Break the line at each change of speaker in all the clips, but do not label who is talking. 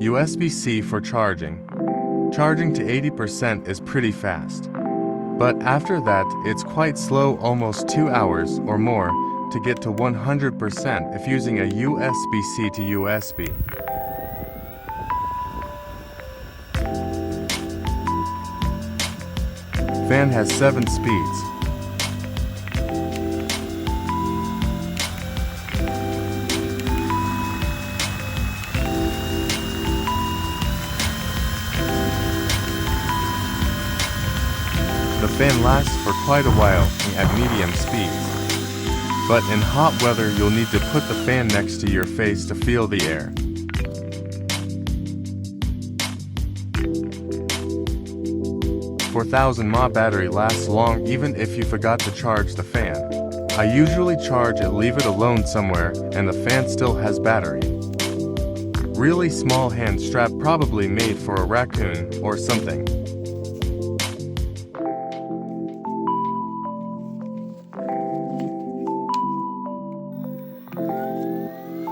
USB-C for charging. Charging to 80% is pretty fast. But after that, it's quite slow, almost 2 hours or more to get to 100% if using a USB-C to USB. Fan has 7 speeds. The fan lasts for quite a while at medium speeds. But in hot weather, you'll need to put the fan next to your face to feel the air. $4,000 mAh battery lasts long even if you forgot to charge the fan. I usually charge it, leave it alone somewhere, and the fan still has battery. Really small hand strap, probably made for a raccoon or something.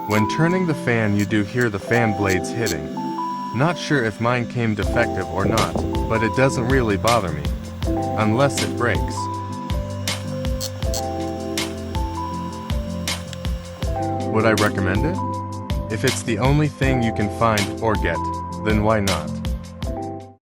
When turning the fan, you do hear the fan blades hitting. Not sure if mine came defective or not, but it doesn't really bother me, unless it breaks. Would I recommend it? If it's the only thing you can find or get, then why not?